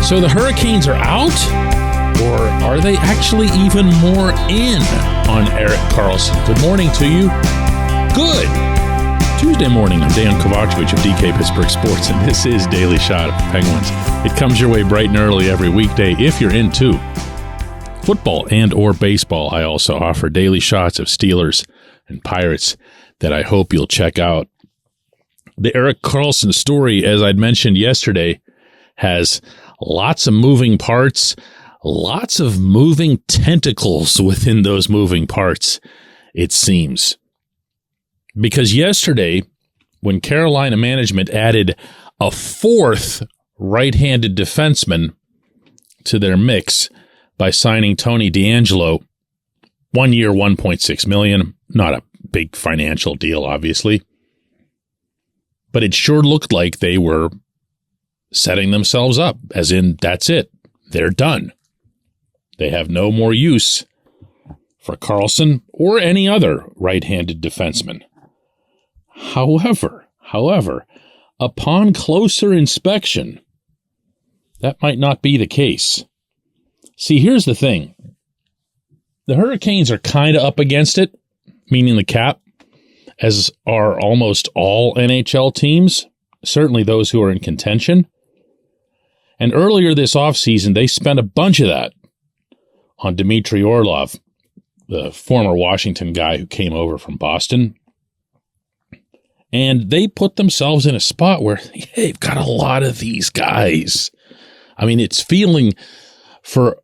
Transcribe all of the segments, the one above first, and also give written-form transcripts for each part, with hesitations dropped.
So the Hurricanes are out? Or are they actually even more in on Erik Karlsson? Good morning to you. Good Tuesday morning. I'm Dejan Kovacevic of DK Pittsburgh Sports, and this is Daily Shot of the Penguins. It comes your way bright and early every weekday if you're into football and or baseball. I also offer daily shots of Steelers and Pirates that I hope you'll check out. The Erik Karlsson story, as I'd mentioned yesterday, has lots of moving parts, lots of moving tentacles within those moving parts, it seems. Because yesterday, when Carolina management added a fourth right-handed defenseman to their mix by signing Tony DeAngelo, 1 year, $1.6 million, not a big financial deal, obviously, but it sure looked like they were setting themselves up, as in, that's it. They're done. They have no more use for Karlsson or any other right-handed defenseman. However, upon closer inspection, that might not be the case. See, here's the thing. The Hurricanes are kind of up against it, meaning the cap, as are almost all NHL teams, certainly those who are in contention. And earlier this offseason, they spent a bunch of that on Dmitry Orlov, the former Washington guy who came over from Boston. And they put themselves in a spot where they've got a lot of these guys. I mean, it's feeling for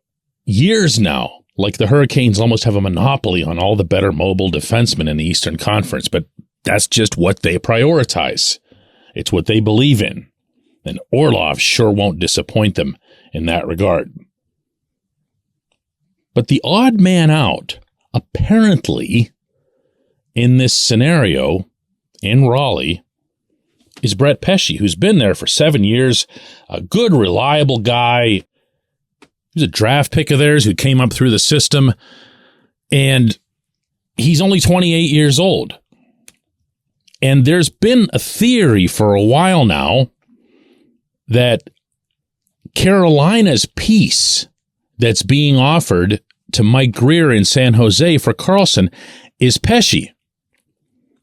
years now like the Hurricanes almost have a monopoly on all the better mobile defensemen in the Eastern Conference, but that's just what they prioritize. It's what they believe in. And Orlov sure won't disappoint them in that regard. But the odd man out, apparently, in this scenario in Raleigh, is Brett Pesce, who's been there for 7 years, a good, reliable guy. He was a draft pick of theirs who came up through the system, and he's only 28 years old. And there's been a theory for a while now that Carolina's piece that's being offered to Mike Grier in San Jose for Karlsson is Pesce.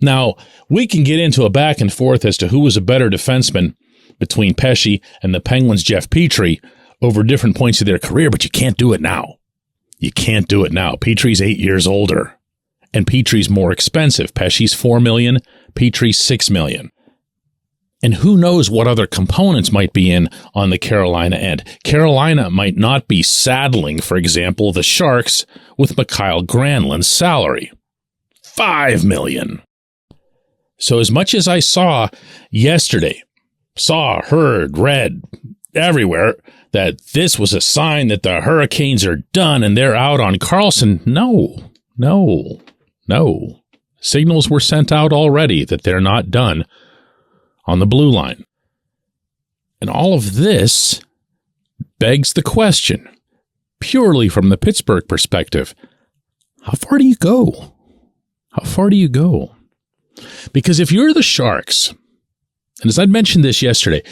Now, we can get into a back and forth as to who was a better defenseman between Pesce and the Penguins' Jeff Petrie over different points of their career, but you can't do it now. You can't do it now. Petrie's 8 years older, and Petrie's more expensive. Pesce's $4 million, Petrie's $6 million. And who knows what other components might be in on the Carolina end. Carolina might not be saddling, for example, the Sharks with Mikael Granlund's salary. $5 million. So as much as I saw yesterday, heard, read everywhere that this was a sign that the Hurricanes are done and they're out on Karlsson, no. Signals were sent out already that they're not done on the blue line. And all of this begs the question, purely from the Pittsburgh perspective, how far do you go? How far do you go? Because if you're the Sharks, and as I'd mentioned this yesterday,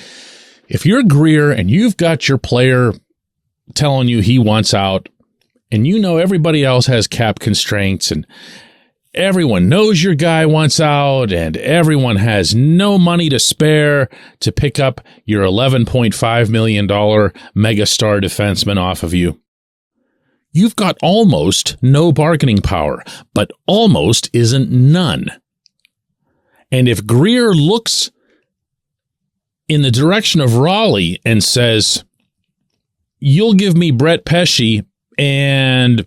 if you're Grier and you've got your player telling you he wants out, and you know everybody else has cap constraints, and everyone knows your guy wants out, and everyone has no money to spare to pick up your $11.5 million megastar defenseman off of you, you've got almost no bargaining power, but almost isn't none. And if Grier looks in the direction of Raleigh and says, you'll give me Brett Pesce and,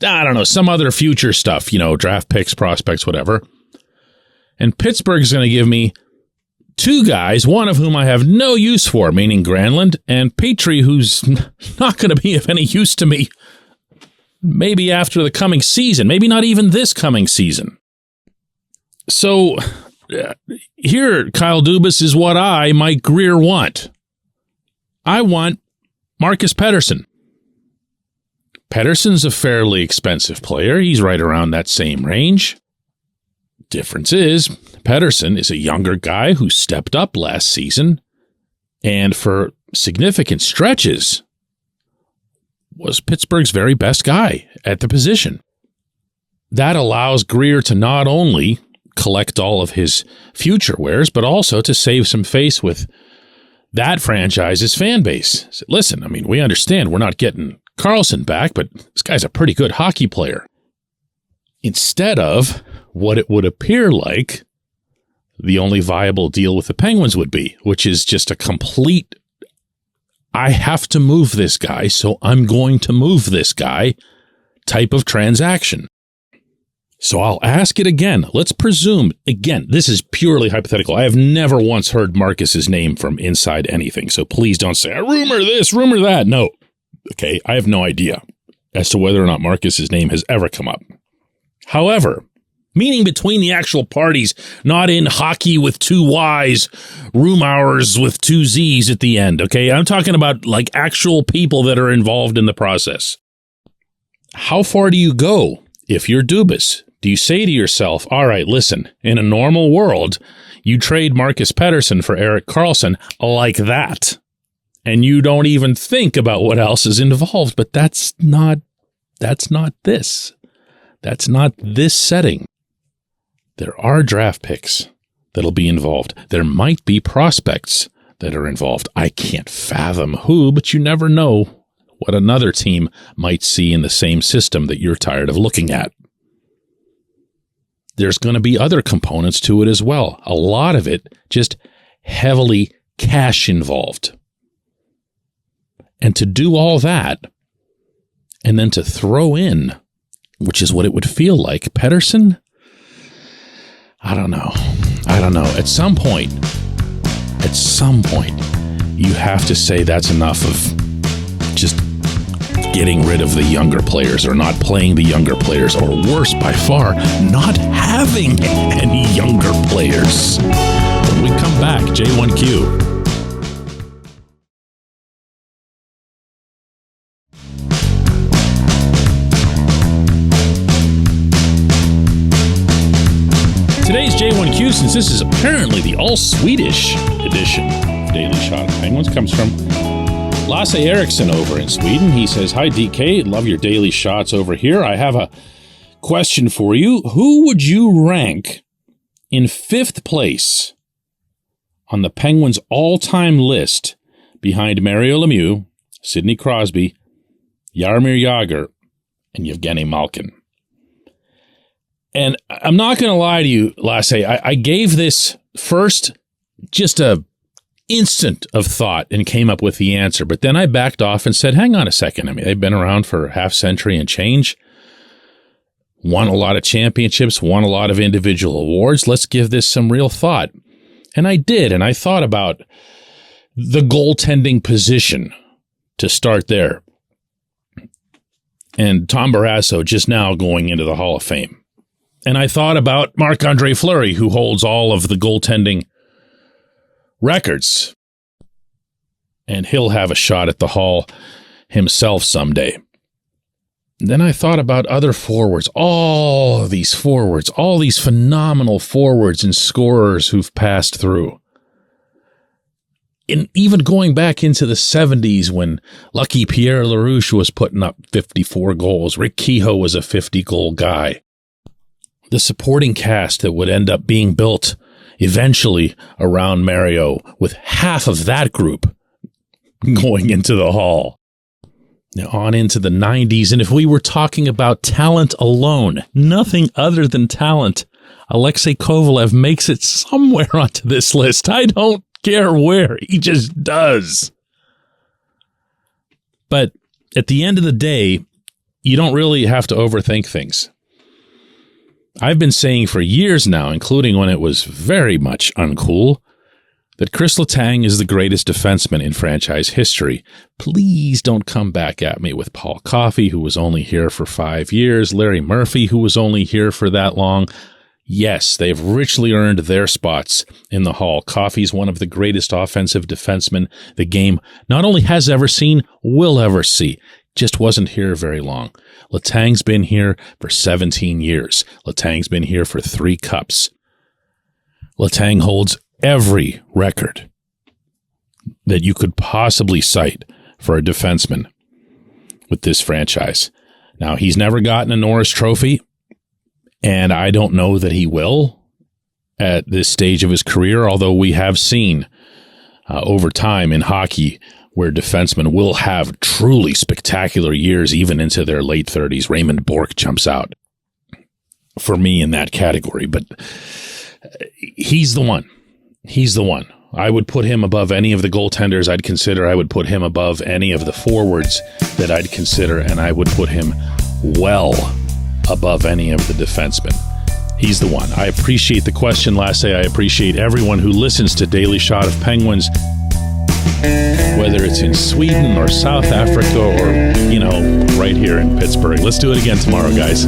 I don't know, some other future stuff, draft picks, prospects, whatever, and Pittsburgh's going to give me two guys, one of whom I have no use for, meaning Granlund, and Petrie, who's not going to be of any use to me maybe after the coming season, maybe not even this coming season. So here, Kyle Dubas, is what I, Mike Grier, want. I want Marcus Pettersson. Pettersson's a fairly expensive player. He's right around that same range. Difference is, Pettersson is a younger guy who stepped up last season, and for significant stretches, was Pittsburgh's very best guy at the position. That allows Greer to not only collect all of his future wares, but also to save some face with that franchise's fan base. So listen, I mean, we understand we're not getting Karlsson back, but this guy's a pretty good hockey player. Instead of what it would appear like the only viable deal with the Penguins would be, which is just a complete, I have to move this guy, so I'm going to move this guy type of transaction. So I'll ask it again. Let's presume, again, this is purely hypothetical. I have never once heard Marcus's name from inside anything, so please don't say, rumor this, rumor that. No. Okay, I have no idea as to whether or not Marcus's name has ever come up. However, meaning between the actual parties, not in hockey with two Y's, room hours with two Z's at the end, okay? I'm talking about like actual people that are involved in the process. How far do you go if you're Dubas? Do you say to yourself, all right, listen, in a normal world, you trade Marcus Pettersson for Erik Karlsson like that, and you don't even think about what else is involved, but that's not this. That's not this setting. There are draft picks that'll be involved. There might be prospects that are involved. I can't fathom who, but you never know what another team might see in the same system that you're tired of looking at. There's going to be other components to it as well. A lot of it just heavily cash involved. And to do all that, and then to throw in, which is what it would feel like, Pettersson, I don't know. At some point, you have to say that's enough of just getting rid of the younger players or not playing the younger players, or worse by far, not having any younger players. When we come back, J1Q. Today's J1Q, since this is apparently the all-Swedish edition of Daily Shot of Penguins, comes from Lasse Eriksson over in Sweden. He says, hi, DK. Love your daily shots over here. I have a question for you. Who would you rank in 5th place on the Penguins' all-time list behind Mario Lemieux, Sidney Crosby, Jaromir Jagr, and Evgeny Malkin? And I'm not going to lie to you, Lasse. I gave this first just a instant of thought and came up with the answer. But then I backed off and said, hang on a second. I mean, they've been around for half century and change, won a lot of championships, won a lot of individual awards. Let's give this some real thought. And I did. And I thought about the goaltending position to start there. And Tom Barrasso just now going into the Hall of Fame. And I thought about Marc-Andre Fleury, who holds all of the goaltending records. And he'll have a shot at the Hall himself someday. Then I thought about other forwards, all these phenomenal forwards and scorers who've passed through. And even going back into the 70s when Lucky Pierre LaRouche was putting up 54 goals, Rick Kehoe was a 50-goal guy. The supporting cast that would end up being built eventually around Mario, with half of that group going into the Hall. Now on into the 90s, and if we were talking about talent alone, nothing other than talent, Alexei Kovalev makes it somewhere onto this list. I don't care where, he just does. But at the end of the day, you don't really have to overthink things. I've been saying for years now, including when it was very much uncool, that Chris Letang is the greatest defenseman in franchise history. Please don't come back at me with Paul Coffey, who was only here for 5 years, Larry Murphy, who was only here for that long. Yes, they've richly earned their spots in the Hall. Coffey's one of the greatest offensive defensemen the game not only has ever seen, will ever see. Just wasn't here very long. Letang's been here for 17 years. Letang's been here for 3 cups. Letang holds every record that you could possibly cite for a defenseman with this franchise. Now, he's never gotten a Norris Trophy, and I don't know that he will at this stage of his career, although we have seen over time in hockey where defensemen will have truly spectacular years, even into their late 30s. Raymond Bourque jumps out for me in that category, but he's the one. He's the one. I would put him above any of the goaltenders I'd consider. I would put him above any of the forwards that I'd consider, and I would put him well above any of the defensemen. He's the one. I appreciate the question, Lasse. I appreciate everyone who listens to Daily Shot of Penguins, whether it's in Sweden or South Africa or, right here in Pittsburgh. Let's do it again tomorrow, guys.